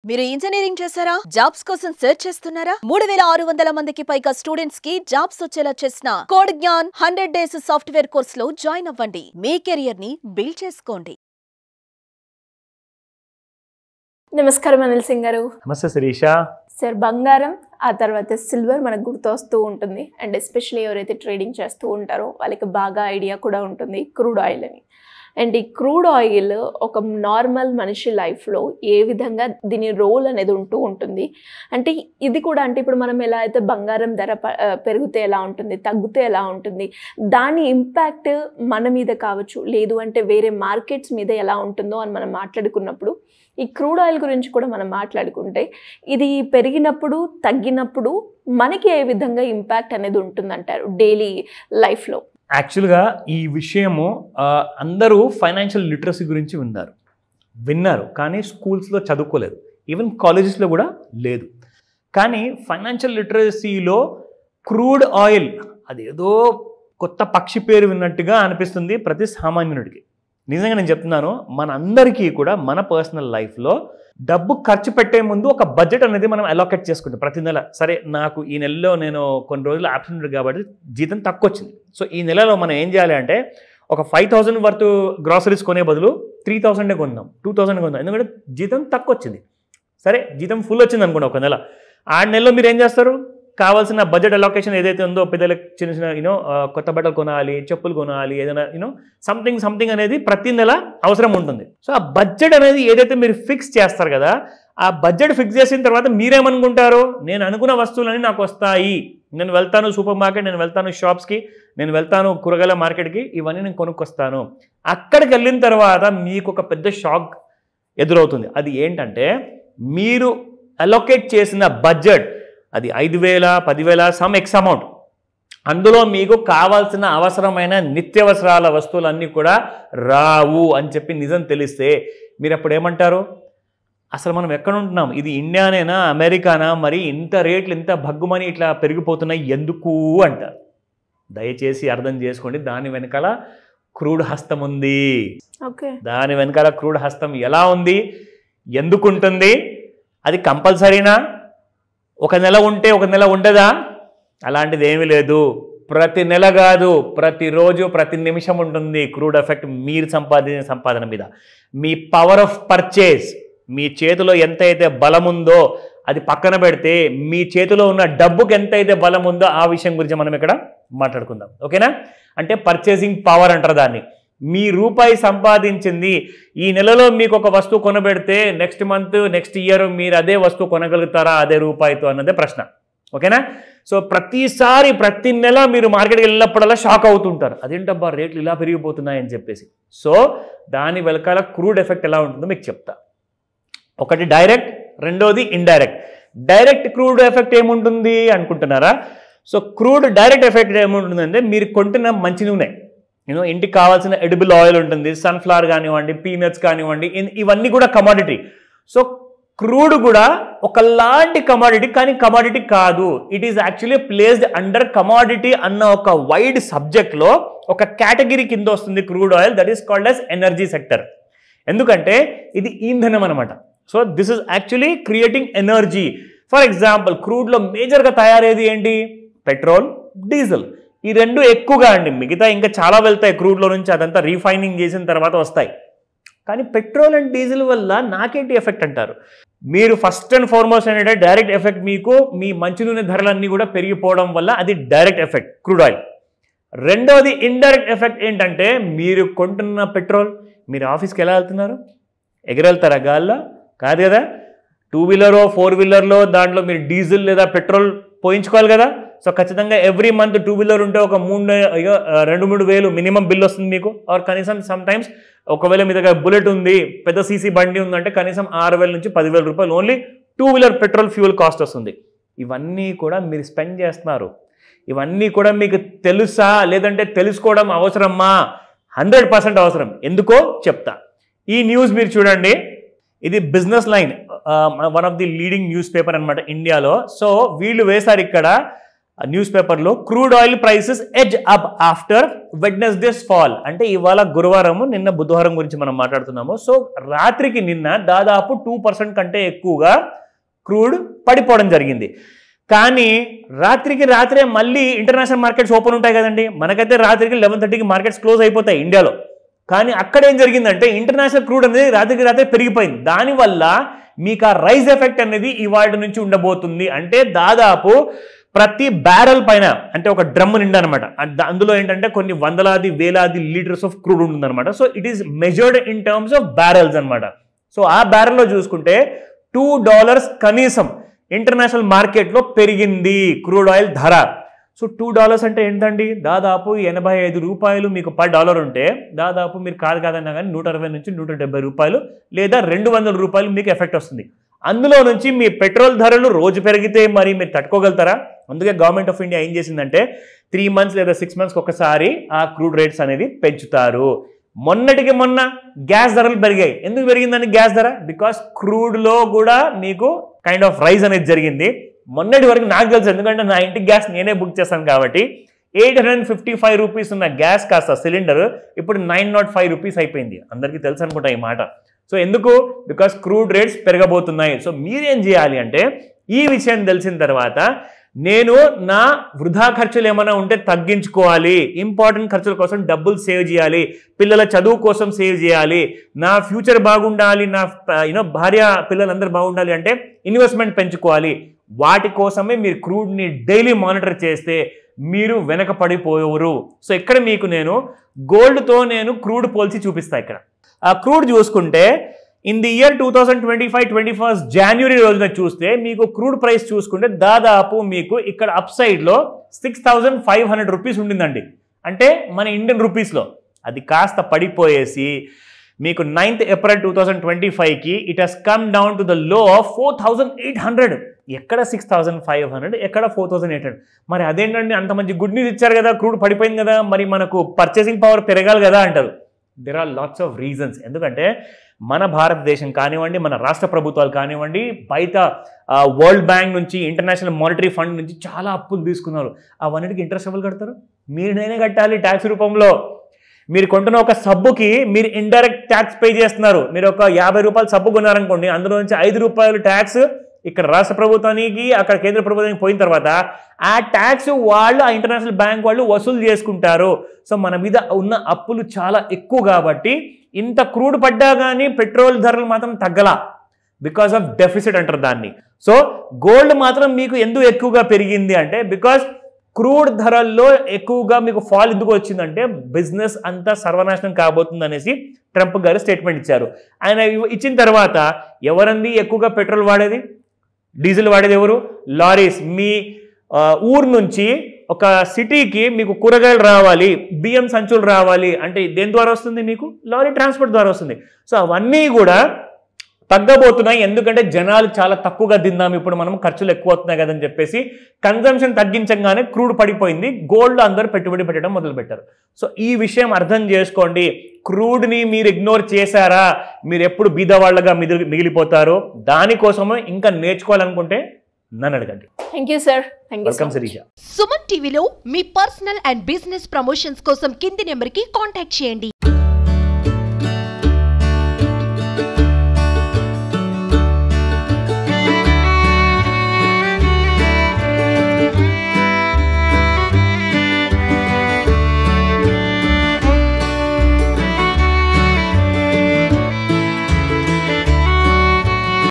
మీరు ఇంజనీరింగ్ చేశారా? జాబ్స్ కోసం సెర్చ్ చేస్తున్నారా? 3600 మందికి పైగా స్టూడెంట్స్ కి జాబ్స్ వచ్చేలా చేసిన code Gyan 100 days software course లో జాయిన్ అవ్వండి. మీ కెరియర్ ని బిల్డ్ చేసుకోండి. నమస్కారం అనిల్ సింగ్ గారు. నమస్తే శిరీష. సార్, బంగారం ఆ తర్వాత సిల్వర్ మనకు గుర్తొస్తూ ఉంటుంది. అండ్ ఎస్పెషల్లీ ఎవరైతే ట్రేడింగ్ చేస్తూ ఉంటారో వాళ్ళకి బాగా ఐడియా కూడా ఉంటుంది క్రూడ్ ఆయిల్ అని. అండ్ ఈ క్రూడ్ ఆయిల్ ఒక నార్మల్ మనిషి లైఫ్లో ఏ విధంగా దీని రోల్ అనేది ఉంటూ ఉంటుంది అంటే ఇది కూడా అంటే ఇప్పుడు మనం ఎలా అయితే బంగారం ధర పెరిగితే ఎలా ఉంటుంది, తగ్గితే ఎలా ఉంటుంది, దాని ఇంపాక్ట్ మన మీద కావచ్చు, లేదు అంటే వేరే మార్కెట్స్ మీద ఎలా ఉంటుందో అని మనం మాట్లాడుకున్నప్పుడు ఈ క్రూడ్ ఆయిల్ గురించి కూడా మనం మాట్లాడుకుంటే ఇది పెరిగినప్పుడు తగ్గినప్పుడు మనకి ఏ విధంగా ఇంపాక్ట్ అనేది ఉంటుందంటారు డైలీ లైఫ్లో? యాక్చువల్గా ఈ విషయము అందరూ ఫైనాన్షియల్ లిటరసీ గురించి విన్నారు కానీ స్కూల్స్లో చదువుకోలేదు, ఈవెన్ కాలేజెస్లో కూడా లేదు. కానీ ఫైనాన్షియల్ లిటరసీలో క్రూడ్ ఆయిల్ అదేదో కొత్త పక్షి పేరు విన్నట్టుగా అనిపిస్తుంది ప్రతి సామాన్యుడికి. నిజంగా నేను చెప్తున్నాను, మన అందరికీ కూడా మన పర్సనల్ లైఫ్లో డబ్బు ఖర్చు పెట్టే ముందు ఒక బడ్జెట్ అనేది మనం అలోకేట్ చేసుకుంటాం ప్రతి నెల. సరే, నాకు ఈ నెలలో నేను కొన్ని రోజులు ఆబ్సెంట్ కాబట్టి జీతం తక్కువ వచ్చింది, సో ఈ నెలలో మనం ఏం చేయాలి అంటే ఒక 5000 వర్త్ గ్రాసరీస్ కొనే బదులు 3000 కొందాం, 2000 కొందాం, ఎందుకంటే జీతం తక్కువ వచ్చింది. సరే, జీతం ఫుల్ వచ్చింది అనుకోండి ఒక నెల, ఆ నెలలో మీరు ఏం చేస్తారు, కావాల్సిన బడ్జెట్ అలొకేషన్ ఏదైతే ఉందో పిల్లలకి చిన్న చిన్న కొత్త బట్టలు కొనాలి, చెప్పులు కొనాలి, ఏదైనా సంథింగ్ అనేది ప్రతి నెల అవసరం ఉంటుంది. సో ఆ బడ్జెట్ అనేది ఏదైతే మీరు ఫిక్స్ చేస్తారు కదా, ఆ బడ్జెట్ ఫిక్స్ చేసిన తర్వాత మీరేమనుకుంటారు, నేను అనుకున్న వస్తువులన్నీ నాకు వస్తాయి, నేను వెళ్తాను సూపర్ మార్కెట్, నేను వెళ్తాను షాప్స్కి, నేను వెళ్తాను కూరగాయల మార్కెట్కి, ఇవన్నీ నేను కొనుక్కొస్తాను. అక్కడికి వెళ్ళిన తర్వాత మీకు ఒక పెద్ద షాక్ ఎదురవుతుంది. అది ఏంటంటే మీరు అలొకేట్ చేసిన బడ్జెట్ అది 5000, 10,000 సమ్ ఎక్స్ అమౌంట్, అందులో మీకు కావాల్సిన అవసరమైన నిత్యావసరాల వస్తువులన్నీ కూడా రావు అని చెప్పి నిజం తెలిస్తే మీరు అప్పుడు ఏమంటారు, అసలు మనం ఎక్కడ ఉంటున్నాం, ఇది ఇండియానేనా అమెరికానా, మరి ఇంత రేట్లు ఇంత భగ్గుమని ఇట్లా పెరిగిపోతున్నాయి ఎందుకు అంటారు. దయచేసి అర్థం చేసుకోండి, దాని వెనకాల క్రూడ్ హస్తం ఉంది. దాని వెనకాల క్రూడ్ హస్తం ఎలా ఉంది, ఎందుకు ఉంటుంది, అది కంపల్సరీనా, ఒక నెల ఉంటే ఒక నెల ఉండదా, అలాంటిది ఏమీ లేదు. ప్రతి నెల కాదు, ప్రతిరోజు ప్రతి నిమిషం ఉంటుంది క్రూడ్ ఎఫెక్ట్ మీరు సంపాదించిన సంపాదన మీద. మీ పవర్ ఆఫ్ పర్చేజ్, మీ చేతిలో ఎంతైతే బలం ఉందో అది పక్కన పెడితే మీ చేతిలో ఉన్న డబ్బుకి ఎంతైతే బలం ఉందో ఆ విషయం గురించి మనం ఇక్కడ మాట్లాడుకుందాం, ఓకేనా? అంటే పర్చేసింగ్ పవర్ అంటారు దాన్ని. మీ రూపాయి సంపాదించింది ఈ నెలలో మీకు ఒక వస్తువు కొనబెడితే నెక్స్ట్ మంత్ నెక్స్ట్ ఇయర్ మీరు అదే వస్తువు కొనగలుగుతారా అదే రూపాయితో అన్నదే ప్రశ్న, ఓకేనా? సో ప్రతిసారి ప్రతి నెల మీరు మార్కెట్కి వెళ్ళినప్పుడల్లా షాక్ అవుతుంటారు, అదేంటబ్బా రేట్లు ఇలా పెరిగిపోతున్నాయని చెప్పేసి. సో దాని వెనకాల క్రూడ్ ఎఫెక్ట్ ఎలా ఉంటుందో మీకు చెప్తా. ఒకటి డైరెక్ట్, రెండోది ఇండైరెక్ట్. డైరెక్ట్ క్రూడ్ ఎఫెక్ట్ ఏముంటుంది అనుకుంటున్నారా? సో క్రూడ్ డైరెక్ట్ ఎఫెక్ట్ ఏముంటుందంటే మీరు కొంటున్న మంచి నూనె, ఇంటికి కావాల్సిన ఎడిబుల్ ఆయిల్ ఉంటుంది, సన్ఫ్లవర్ కానివ్వండి, పీనట్స్ కానివ్వండి, ఇవన్నీ కూడా కమాడిటీ. సో క్రూడ్ కూడా ఒకలాంటి కమాడిటీ, కానీ కమాడిటీ కాదు. It is actually placed under commodity అన్న ఒక వైడ్ సబ్జెక్ట్లో ఒక కేటగిరీ కింద వస్తుంది crude oil, that is called as energy sector. ఎందుకంటే ఇది ఇంధనం అనమాట. So this is actually creating energy. For example క్రూడ్లో మేజర్గా తయారయ్యేది ఏంటి, పెట్రోల్, డీజిల్. ఈ రెండు ఎక్కువగా అండి, మిగతా ఇంకా చాలా వెళ్తాయి క్రూడ్లో నుంచి, అదంతా రీఫైనింగ్ చేసిన తర్వాత వస్తాయి. కానీ పెట్రోల్ అండ్ డీజిల్ వల్ల నాకేంటి ఎఫెక్ట్ అంటారు, మీరు ఫస్ట్ అండ్ ఫార్మోస్ట్ ఏంటంటే డైరెక్ట్ ఎఫెక్ట్ మీకు మీ మంచి నూనె ధరలన్నీ కూడా పెరిగిపోవడం వల్ల అది డైరెక్ట్ ఎఫెక్ట్ క్రూడ్ ఆయిల్. రెండోది ఇండైరెక్ట్ ఎఫెక్ట్ ఏంటంటే మీరు కొంటున్న పెట్రోల్, మీరు ఆఫీస్కి ఎలా వెళ్తున్నారు, ఎగరెళ్తారా గాల్లో? కాదు కదా. 2 వీలరో 4 వీలర్లో దాంట్లో మీరు డీజిల్ లేదా పెట్రోల్ పోయించుకోవాలి కదా. సో ఖచ్చితంగా ఎవ్రీ మంత్ 2 వీలర్ ఉంటే ఒక 2-3 వేలు మినిమం బిల్ వస్తుంది మీకు. ఆర్ కనీసం సమ్ టైమ్స్ ఒకవేళ మీ దగ్గర బుల్లెట్ ఉంది, పెద్ద సీసీ బండి ఉందంటే కనీసం 6,000 నుంచి 10,000 రూపాయలు only 2 wheeler petrol fuel cost వస్తుంది. ఇవన్నీ కూడా మీరు స్పెండ్ చేస్తున్నారు. ఇవన్నీ కూడా మీకు తెలుసా లేదంటే తెలుసుకోవడం అవసరమా? 100% అవసరం. ఎందుకో చెప్తా. ఈ న్యూస్ మీరు చూడండి, ఇది business line, one of the leading newspaper అనమాట ఇండియాలో. సో వీళ్ళు వేశారు ఇక్కడ న్యూస్ పేపర్లో crude oil prices edge up after Wednesday's fall. అంటే ఇవాళ గురువారము, నిన్న బుధవారం గురించి మనం మాట్లాడుతున్నాము. సో రాత్రికి నిన్న దాదాపు 2% కంటే ఎక్కువగా క్రూడ్ పడిపోవడం జరిగింది. కానీ రాత్రికి రాత్రే మళ్ళీ ఇంటర్నేషనల్ మార్కెట్స్ ఓపెన్ ఉంటాయి కదండి. మనకైతే రాత్రికి 11:30కి మార్కెట్స్ క్లోజ్ అయిపోతాయి ఇండియాలో. కానీ అక్కడ ఏం జరిగిందంటే ఇంటర్నేషనల్ క్రూడ్ అనేది రాత్రికి రాత్రే పెరిగిపోయింది. దానివల్ల మీకు ఆ రైజ్ ఎఫెక్ట్ అనేది ఇవాళ నుంచి ఉండబోతుంది. అంటే దాదాపు ప్రతి బ్యారెల్ పైన, అంటే ఒక డ్రమ్ నిండా అనమాట, అందులో ఏంటంటే కొన్ని వందలాది వేలాది లీటర్స్ ఆఫ్ క్రూడ్ ఉంటుందన్నమాట. So it is measured in terms of barrels అనమాట. సో ఆ బ్యారెల్లో చూసుకుంటే $2 కనీసం ఇంటర్నేషనల్ మార్కెట్లో పెరిగింది క్రూడ్ ఆయిల్ ధర. సో $2 అంటే ఏంటండి, దాదాపు 85 రూపాయలు మీకు పర్ డాలర్ ఉంటే దాదాపు మీరు కాదన్నా కానీ 160 నుంచి 170 రూపాయలు లేదా 200 రూపాయలు మీకు ఎఫెక్ట్ వస్తుంది. అందులో నుంచి మీ పెట్రోల్ ధరలు రోజు పెరిగితే మరి మీరు తట్టుకోగలుగుతారా? అందుకే గవర్నమెంట్ ఆఫ్ ఇండియా ఏం చేసిందంటే 3 months లేదా 6 months ఒకసారి ఆ క్రూడ్ రేట్స్ అనేది పెంచుతారు. మొన్నటికి మొన్న గ్యాస్ ధరలు పెరిగాయి. ఎందుకు పెరిగిందండి గ్యాస్ ధర? బికాస్ క్రూడ్లో కూడా మీకు కైండ్ ఆఫ్ రైజ్ అనేది జరిగింది. మొన్నటి వరకు నాకు తెలుసు, ఎందుకంటే నా ఇంటికి గ్యాస్ నేనే బుక్ చేస్తాను కాబట్టి 855 రూపీస్ ఉన్న గ్యాస్ కాస్త సిలిండర్ ఇప్పుడు 905 రూపీస్ అయిపోయింది. అందరికీ తెలుసు అనుకుంటా ఈ మాట. సో ఎందుకు? బికాస్ క్రూడ్ రేట్స్ పెరగబోతున్నాయి. సో మీరేం చేయాలి అంటే ఈ విషయం తెలిసిన తర్వాత నేను నా వృధా ఖర్చులు ఏమైనా ఉంటే తగ్గించుకోవాలి, ఇంపార్టెంట్ ఖర్చుల కోసం డబ్బులు సేవ్ చేయాలి, పిల్లల చదువు కోసం సేవ్ చేయాలి, నా ఫ్యూచర్ బాగుండాలి, నా భార్య పిల్లలందరూ బాగుండాలి అంటే ఇన్వెస్ట్మెంట్ పెంచుకోవాలి. వాటి కోసమే మీరు క్రూడ్ని డైలీ మానిటర్ చేస్తే మీరు వెనకపడిపోయేవారు. సో ఇక్కడ మీకు నేను గోల్డ్తో నేను క్రూడ్ పోల్చి చూపిస్తా. ఇక్కడ ఆ క్రూడ్ చూసుకుంటే ఇన్ ది ఇయర్ 2025 January రోజున చూస్తే మీకు క్రూడ్ ప్రైస్ చూసుకుంటే దాదాపు మీకు ఇక్కడ అప్ సైడ్లో 6500 రూపీస్ ఉండిందండి. అంటే మన ఇండియన్ రూపీస్లో అది కాస్త పడిపోయేసి మీకు 9th April 2025కి it has come down to the low of 4800. ఎక్కడ 6500, ఎక్కడ 4800. మరి అదేంటండి, అంత మంచి గుడ్ న్యూస్ ఇచ్చారు కదా, క్రూడ్ పడిపోయింది కదా, మరి మనకు పర్చేసింగ్ పవర్ పెరగాలి కదా అంటారు. There are lots of reasons. ఎందుకంటే మన భారతదేశం కానివ్వండి, మన రాష్ట్ర ప్రభుత్వాలు కానివ్వండి, బయట వరల్డ్ బ్యాంక్ నుంచి, ఇంటర్నేషనల్ మానిటరీ ఫండ్ నుంచి చాలా అప్పులు తీసుకున్నారు. అవన్నిటికి ఇంట్రెస్ట్ ఎవరు కడతారు? నేనే కట్టాలి ట్యాక్స్ రూపంలో. మీరు కొంటున్న ఒక సబ్బుకి మీరు ఇండైరెక్ట్ ట్యాక్స్ పే చేస్తున్నారు. మీరు ఒక 50 రూపాయలు సబ్బు కొన్నారనుకోండి, అందులో నుంచి 5 రూపాయలు ట్యాక్స్ ఇక్కడ రాష్ట్ర ప్రభుత్వానికి, అక్కడ కేంద్ర ప్రభుత్వానికి పోయిన తర్వాత ఆ ట్యాక్స్ వాళ్ళు, ఆ ఇంటర్నేషనల్ బ్యాంక్ వాళ్ళు వసూలు చేసుకుంటారు. సో మన మీద ఉన్న అప్పులు చాలా ఎక్కువ కాబట్టి ఇంత క్రూడ్ పడ్డా కానీ పెట్రోల్ ధరలు మాత్రం తగ్గలా, బికాస్ ఆఫ్ డెఫిసిట్ అంటారు దాన్ని. సో గోల్డ్ మాత్రం మీకు ఎందుకు ఎక్కువగా పెరిగింది అంటే బికాస్ క్రూడ్ ధరల్లో ఎక్కువగా మీకు ఫాల్ ఎందుకు వచ్చిందంటే బిజినెస్ అంతా సర్వనాశనం కాబోతుంది అనేసి ట్రంప్ గారు స్టేట్మెంట్ ఇచ్చారు. ఆయన ఇచ్చిన తర్వాత ఎవరంది ఎక్కువగా పెట్రోల్ వాడేది, డీజిల్ వాడేది ఎవరు? లారీస్. మీ ఊరు నుంచి ఒక సిటీకి మీకు కూరగాయలు రావాలి, బియ్యం సంచులు రావాలి అంటే దేని ద్వారా వస్తుంది? మీకు లారీ ట్రాన్స్పోర్ట్ ద్వారా వస్తుంది. సో అవన్నీ కూడా తగ్గబోతున్నాయి. ఎందుకంటే జనాలు చాలా తక్కువగా తిందాం, ఇప్పుడు మనం ఖర్చులు ఎక్కువ అవుతున్నాయి కదని చెప్పేసి కన్జంప్షన్ తగ్గించగానే క్రూడ్ పడిపోయింది. గోల్డ్ అందరూ పెట్టుబడి పెట్టడం మొదలుపెట్టారు. సో ఈ విషయం అర్థం చేసుకోండి. క్రూడ్ని మీరు ఇగ్నోర్ చేశారా, మీరు ఎప్పుడు బీదవాళ్లుగా మిగిలిపోతారు. దానికోసము ఇంకా నేర్చుకోవాలనుకుంటే నన్ను అడగండి. Thank you sir. Welcome Sirisha. Suman టీవీలో మీ పర్సనల్ అండ్ బిజినెస్ ప్రమోషన్స్ కోసం కింది నెంబర్కి కాంటాక్ట్ చేయండి.